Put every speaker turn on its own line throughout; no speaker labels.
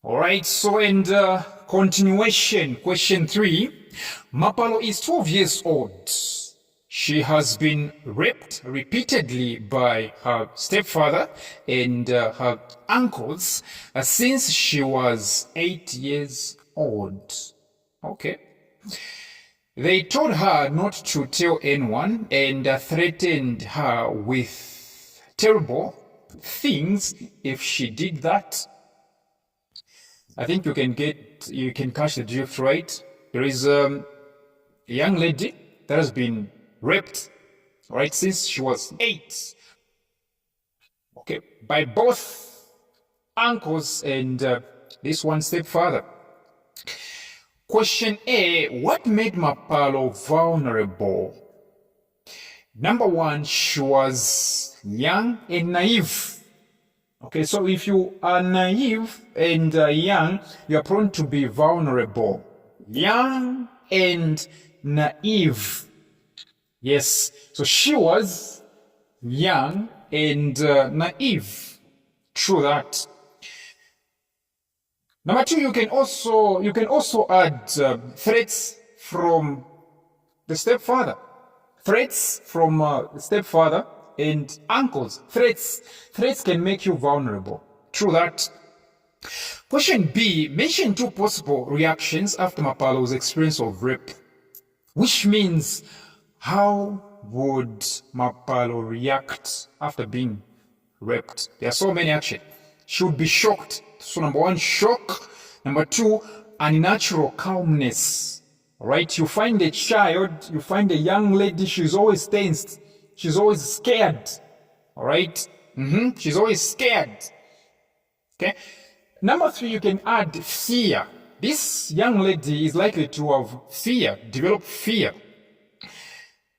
All right, so continuation, question 3. Mapalo is 12 years old. She has been raped repeatedly by her stepfather and her uncles since she was 8 years old. Okay. They told her not to tell anyone and threatened her with terrible things if she did that. I think you can catch the drift, right? There is a young lady that has been raped, right, since she was 8. Okay, by both uncles and this one stepfather. Question A, what made Mapalo vulnerable? Number 1, she was young and naive. Okay, so if you are naive and young, you are prone to be vulnerable. Young and naive. Yes, so she was young and naive. True that. Number 2, you can also add threats from the stepfather. Threats from the stepfather and uncles. Threats can make you vulnerable. True that. Question B, mention 2 possible reactions after Mapalo's experience of rape. Which means, how would Mapalo react after being raped? There are so many actually. She would be shocked. So number 1, shock. Number 2, unnatural calmness. All right, you find a child, you find a young lady, she's always tensed. She's always scared. All right? She's always scared. Okay? Number 3, you can add fear. This young lady is likely to have fear, develop fear.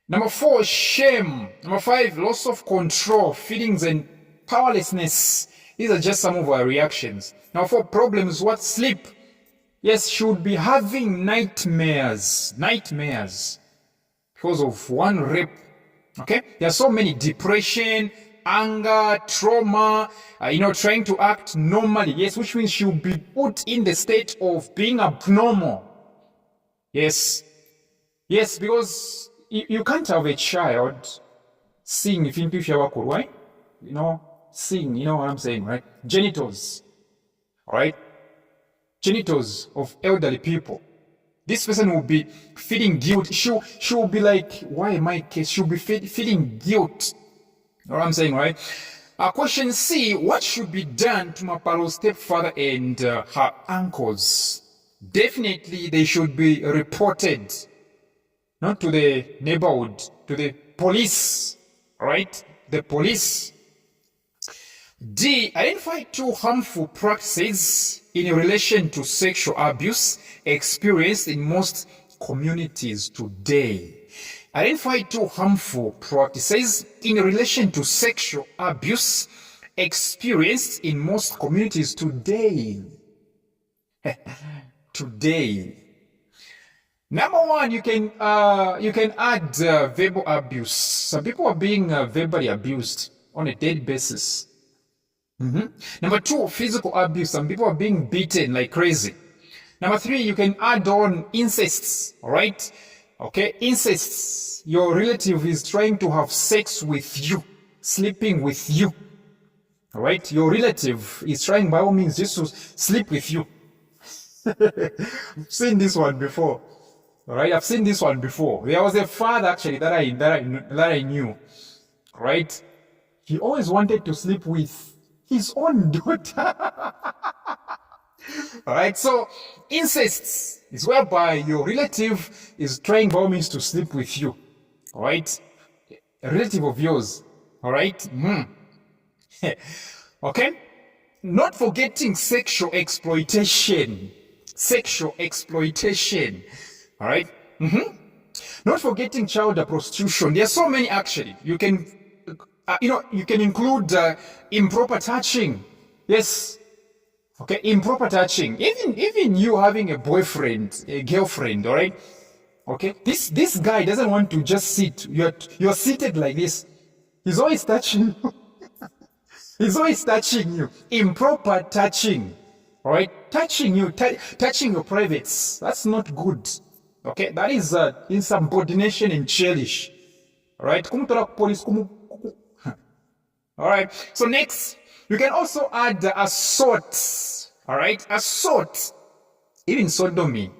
Number 4, shame. Number 5, loss of control, feelings and powerlessness. These are just some of our reactions. Now 4, problems, what? Sleep. Yes, she would be having nightmares because of one rape. Okay, there are so many: depression, anger, trauma, trying to act normally. Yes, which means she'll be put in the state of being abnormal. Yes, because you can't have a child seeing if you have a right? Seeing, you know what I'm saying, right? Genitals, all right? Genitals of elderly people. This person will be feeling guilt. She'll be like, why am I case? She'll be feeling guilt. You know what I'm saying, right? Question C, what should be done to Mapalo's stepfather and her uncles? Definitely they should be reported. Not to the neighborhood, to the police, right? The police. D, identify 2 harmful practices in relation to sexual abuse experienced in most communities today. Identify 2 harmful practices in relation to sexual abuse experienced in most communities today. Today. Number 1, you can add verbal abuse. Some people are being verbally abused on a daily basis. Number 2, physical abuse. Some people are being beaten like crazy. Number 3, you can add on incests. All right? Okay, incests. Your relative is trying to have sex with you, sleeping with you. All right? Your relative is trying by all means just to sleep with you. I've seen this one before. All right? I've seen this one before. There was a father actually that I knew. All right? He always wanted to sleep with his own daughter. All right, so incest is whereby your relative is trying by all means to sleep with you. All right, a relative of yours. All right. Okay, not forgetting sexual exploitation. All right. Not forgetting child prostitution. There are so many actually. You can include improper touching. Yes. Okay, improper touching. Even you having a boyfriend, a girlfriend, all right? Okay, this guy doesn't want to just sit. You're seated like this. He's always touching you. He's always touching you. Improper touching. all right, touching you, touching your privates, that's not good. Okay, that is insubordination and churlish. All right, all right, so next, you can also add assault. All right, assault, even sodomy.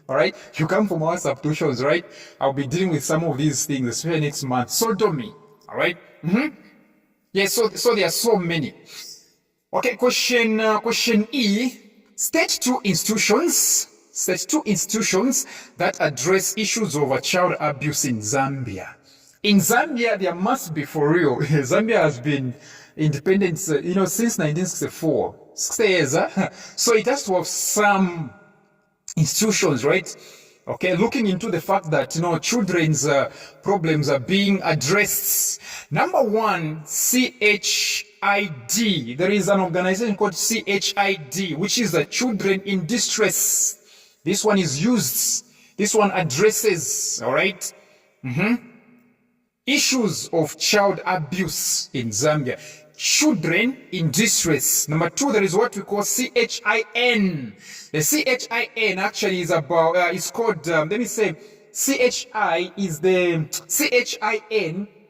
All right, you come from our subtuitions, right? I'll be dealing with some of these things, especially next month. Sodomy, all right? Yes, so there are so many. Okay, question E. State two institutions that address issues of child abuse in Zambia. In Zambia, there must be, for real. Zambia has been independent, since 1964. 60 years, huh? So it has to have some institutions, right? Okay, looking into the fact that, children's problems are being addressed. Number one, CHID. There is an organization called CHID, which is the Children in Distress. This one is used. This one addresses, all right? Issues of child abuse in Zambia. Children in distress. Number two, there is what we call CHIN. The CHIN actually is about, it's called, CHIN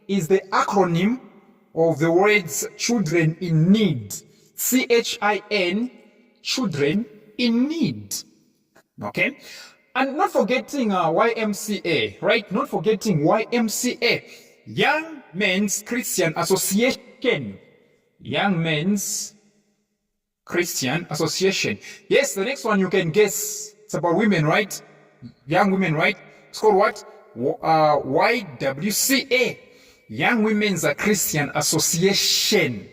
is the acronym of the words children in need. CHIN, children in need. Okay? And not forgetting YMCA, right? Not forgetting YMCA. Young Men's Christian Association. Young Men's Christian Association. Yes, the next one you can guess. It's about women, right? Young women, right? It's called what? YWCA. Young Women's Christian Association.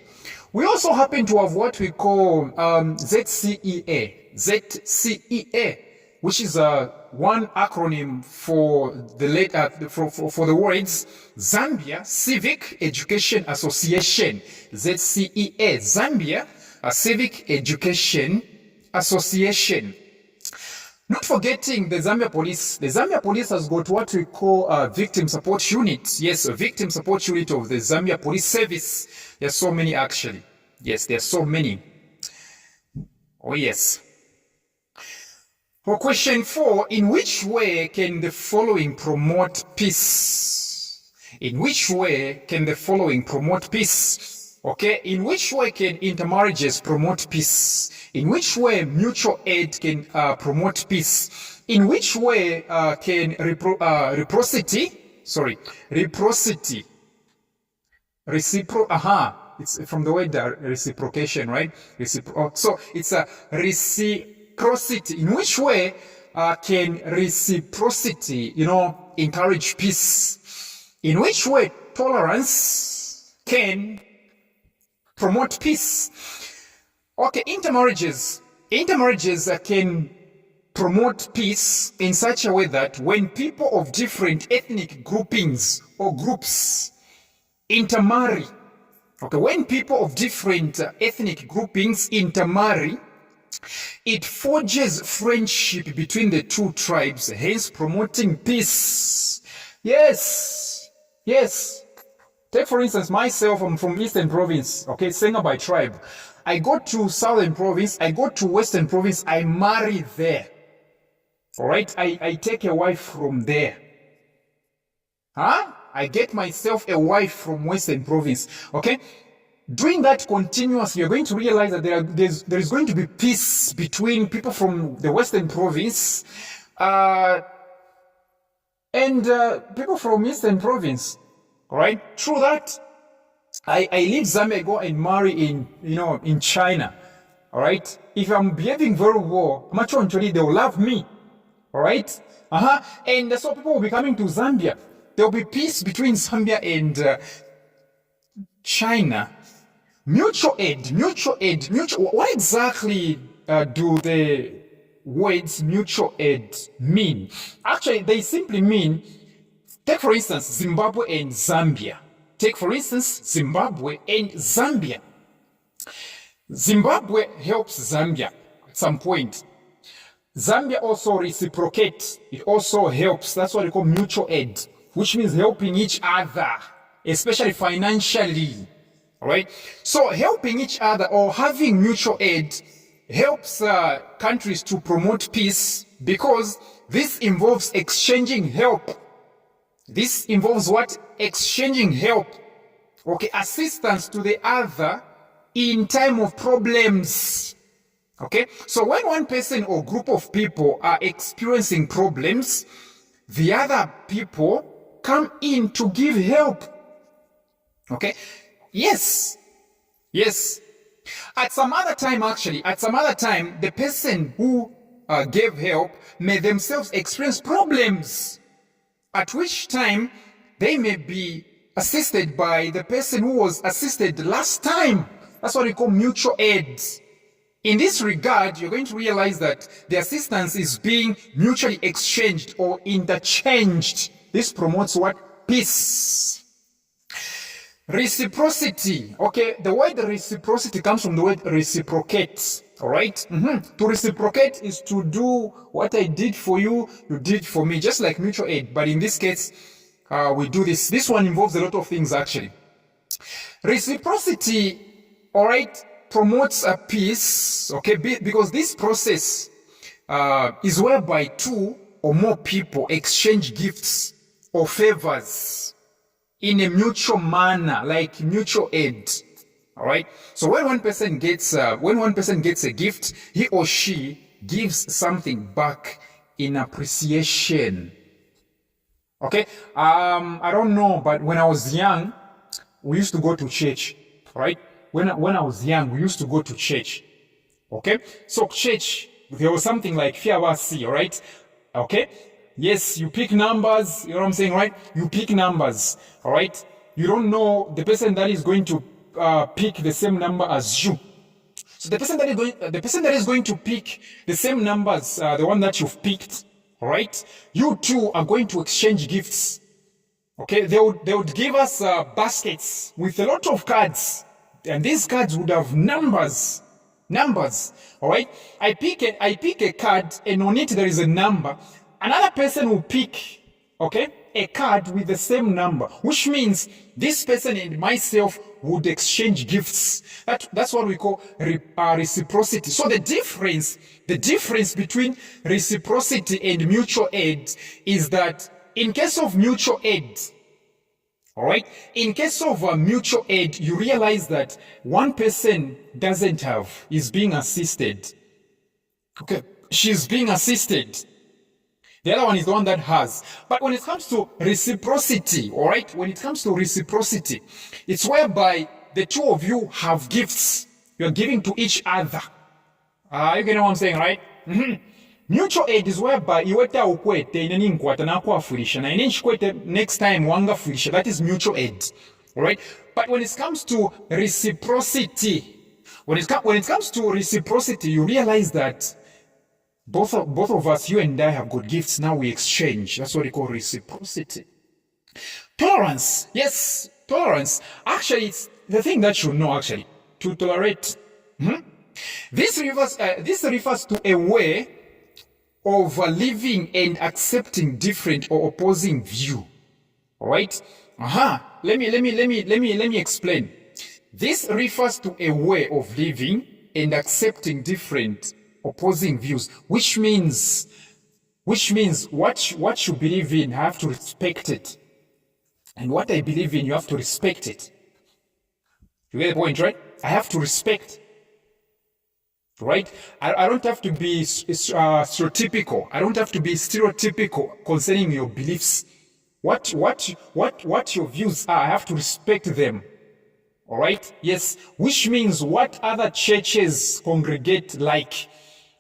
We also happen to have what we call ZCEA. ZCEA, which is one acronym for the for the words Zambia Civic Education Association. ZCEA, Zambia Civic Education Association. Not forgetting the Zambia Police. The Zambia Police has got what we call a victim support unit. Yes, a victim support unit of the Zambia Police Service. There are so many actually. Yes, there are so many. Oh yes. For question 4, in which way can the following promote peace? In which way can the following promote peace? Okay, in which way can intermarriages promote peace? In which way mutual aid can promote peace? In which way can reciprocity, it's from the word reciprocation, right? So it's a reciprocity. In which way can reciprocity, encourage peace? In which way tolerance can promote peace? Okay, intermarriages can promote peace in such a way that when people of different ethnic groupings or groups intermarry, okay, when people of different ethnic groupings intermarry, it forges friendship between the two tribes, hence promoting peace. Yes. Take for instance myself, I'm from Eastern Province, okay, Senga by tribe. I go to Southern Province, I go to Western Province, I marry there. All right, I take a wife from there. I get myself a wife from Western Province, okay? Doing that continuously, you're going to realize that there is going to be peace between people from the Western Province and people from Eastern Province. All right, through that, I leave Zambia, go and marry in China. All right, if I'm behaving very well, actually they will love me. All right, and so people will be coming to Zambia. There will be peace between Zambia and China. Mutual aid. What exactly do the words mutual aid mean? Actually, they simply mean, take for instance, Zimbabwe and Zambia. Zimbabwe helps Zambia at some point. Zambia also reciprocates. It also helps. That's what we call mutual aid, which means helping each other, especially financially. All right? So helping each other or having mutual aid helps countries to promote peace because this involves exchanging help. This involves what? Exchanging help. Okay, assistance to the other in time of problems. Okay, so when one person or group of people are experiencing problems, the other people come in to give help. Okay, yes. At some other time, the person who gave help may themselves experience problems, at which time they may be assisted by the person who was assisted last time. That's what we call mutual aid. In this regard, you're going to realize that the assistance is being mutually exchanged or interchanged. This promotes what? Peace. Reciprocity. Okay, the word reciprocity comes from the word reciprocate. All right? To reciprocate is to do what I did for you, you did for me, just like mutual aid. But in this case, we do this. This one involves a lot of things, actually. Reciprocity, all right, promotes a peace, okay, because this process is whereby two or more people exchange gifts or favors in a mutual manner, like mutual aid. All right. So when one person gets a gift, he or she gives something back in appreciation. Okay. I don't know, but when I was young, we used to go to church. Right. When I was young, we used to go to church. Okay. So church, there was something like Fiawasi. All right. Okay. Yes, you pick numbers, you know what I'm saying, right? You pick numbers, all right? You don't know the person that is going to pick the same number as you. So the person that is going to pick the same numbers, the one that you've picked, all right? You two are going to exchange gifts. Okay, they would give us baskets with a lot of cards, and these cards would have numbers, all right? I pick a card, and on it there is a number. Another person will pick, okay, a card with the same number, which means this person and myself would exchange gifts. That's what we call reciprocity. So the difference between reciprocity and mutual aid is that in case of mutual aid, all right, in case of mutual aid, you realize that one person doesn't have, is being assisted. Okay, she's being assisted. The other one is the one that has. But when it comes to reciprocity, all right, when it comes to reciprocity, it's whereby the two of you have gifts. You're giving to each other. You get what I'm saying, right? Mutual aid is whereby iweta ukwete ineni nkwata na kwafulisha na ineni shikwete next time wanga fulisha. That is mutual aid. All right? But when it comes to reciprocity, when it comes to reciprocity, you realize that both of us, you and I, have good gifts. Now we exchange. That's what we call reciprocity. Tolerance. Yes, tolerance. Actually, it's the thing that you know, actually, to tolerate. This refers to a way of living and accepting different or opposing view. All right? Let me explain. This refers to a way of living and accepting different opposing views, which means what you believe in, I have to respect it, and what I believe in, you have to respect it. You get the point, right? I have to respect, right? I don't have to be stereotypical. I don't have to be stereotypical concerning your beliefs. What your views are, I have to respect them. All right? Yes, which means what other churches congregate like,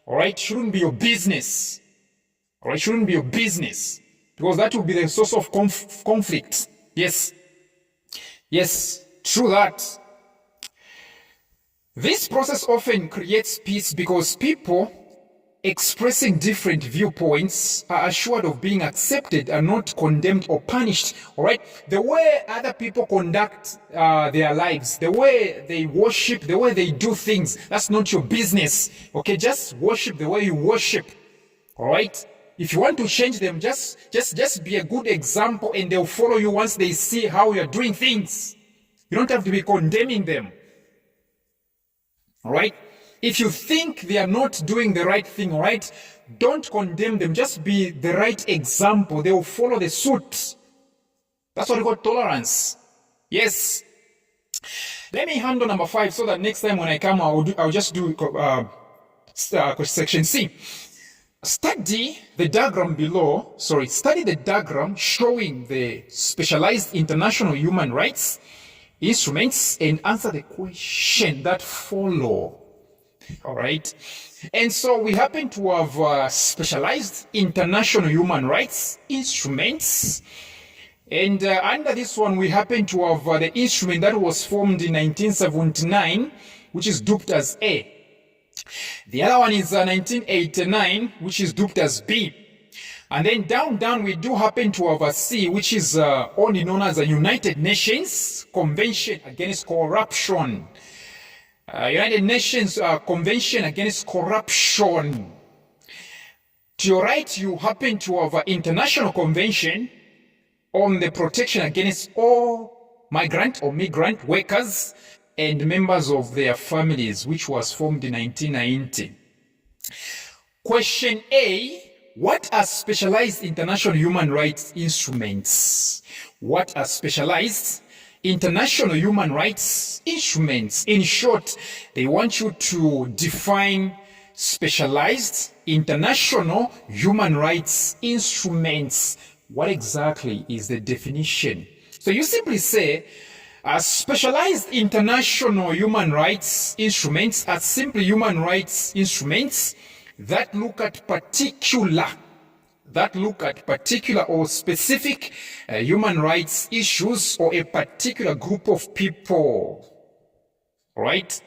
all right, shouldn't be your business. All right, shouldn't be your business, because that will be the source of conflict. Yes, true that. This process often creates peace because people expressing different viewpoints are assured of being accepted and not condemned or punished. All right, the way other people conduct their lives, the way they worship, the way they do things, that's not your business. Okay, just worship the way you worship. All right, if you want to change them, just be a good example, and they'll follow you once they see how you're doing things. You don't have to be condemning them. All right. If you think they are not doing the right thing, all right, don't condemn them. Just be the right example. They will follow the suit. That's what we call tolerance. Yes. Let me handle number 5 so that next time when I come, I'll just do section C. Study the diagram below. Study the diagram showing the specialized international human rights instruments and answer the question that follow. All right. And so we happen to have specialized international human rights instruments. And under this one, we happen to have the instrument that was formed in 1979, which is duped as A. The other one is 1989, which is duped as B. And then down, we do happen to have a C, which is only known as the United Nations Convention Against Corruption. United Nations Convention Against Corruption. To your right, you happen to have an International Convention on the protection against all migrant or migrant workers and members of their families, which was formed in 1990. Question A, what are specialized international human rights instruments? What are specialized international human rights instruments? In short, they want you to define specialized international human rights instruments. What exactly is the definition? So you simply say, specialized international human rights instruments are simply human rights instruments that look at particular or specific human rights issues or a particular group of people. Right?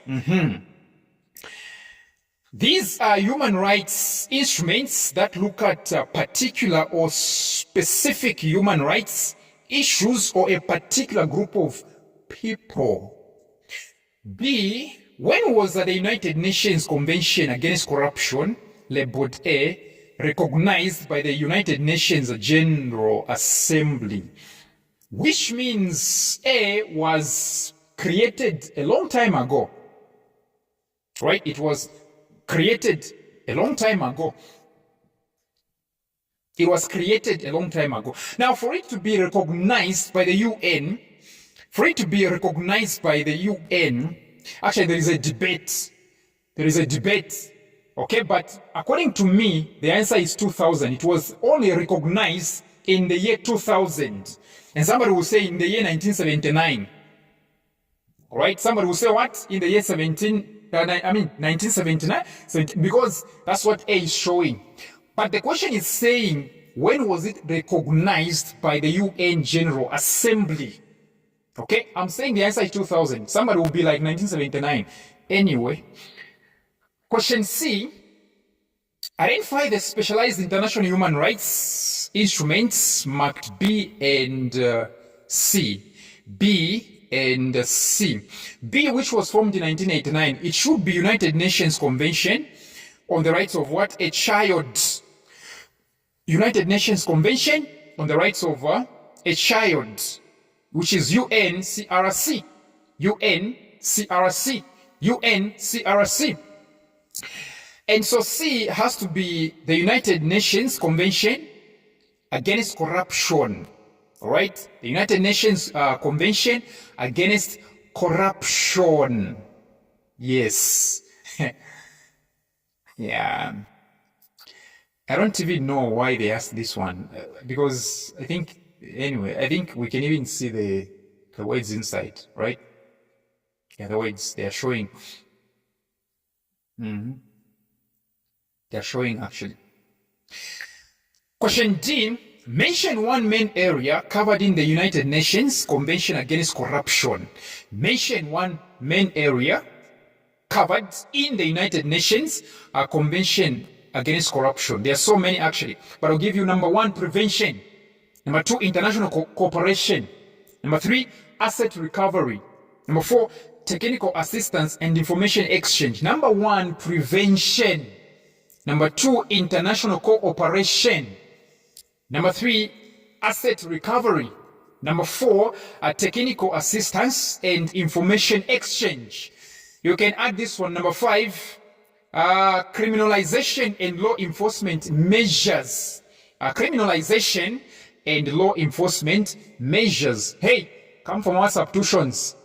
These are human rights instruments that look at particular or specific human rights issues or a particular group of people. B, when was the United Nations Convention Against Corruption, labeled A, recognized by the United Nations General Assembly? Which means A was created a long time ago. Right? It was created a long time ago. It was created a long time ago. Now, for it to be recognized by the UN, actually there is a debate. Okay, but according to me, the answer is 2000. It was only recognized in the year 2000. And somebody will say in the year 1979. All right, somebody will say what? In the year 1979, because that's what A is showing. But the question is saying, when was it recognized by the UN General Assembly? Okay, I'm saying the answer is 2000. Somebody will be like 1979. Anyway, question C, identify the specialized international human rights instruments marked B and C. B and C. B, which was formed in 1989, it should be United Nations Convention on the Rights of what? A Child. United Nations Convention on the Rights of a Child, which is UNCRC. UNCRC. And so C has to be the United Nations Convention Against Corruption. All right? The United Nations Convention Against Corruption. Yes. Yeah. I don't even know why they asked this one, because I think we can even see the words inside, right? Yeah, the words they are showing. They are showing actually. Question D, mention one main area covered in the United Nations Convention Against Corruption. Mention one main area covered in the United Nations Convention Against Corruption. There are so many actually, but I'll give you number 1, prevention. Number 2, international cooperation. Number 3, asset recovery. Number 4, technical assistance and information exchange. Number 1, prevention. Number 2, international cooperation. Number 3, asset recovery. Number 4, technical assistance and information exchange. You can add this one, number 5, criminalization and law enforcement measures. Criminalization and law enforcement measures. Hey, come from our substitutions.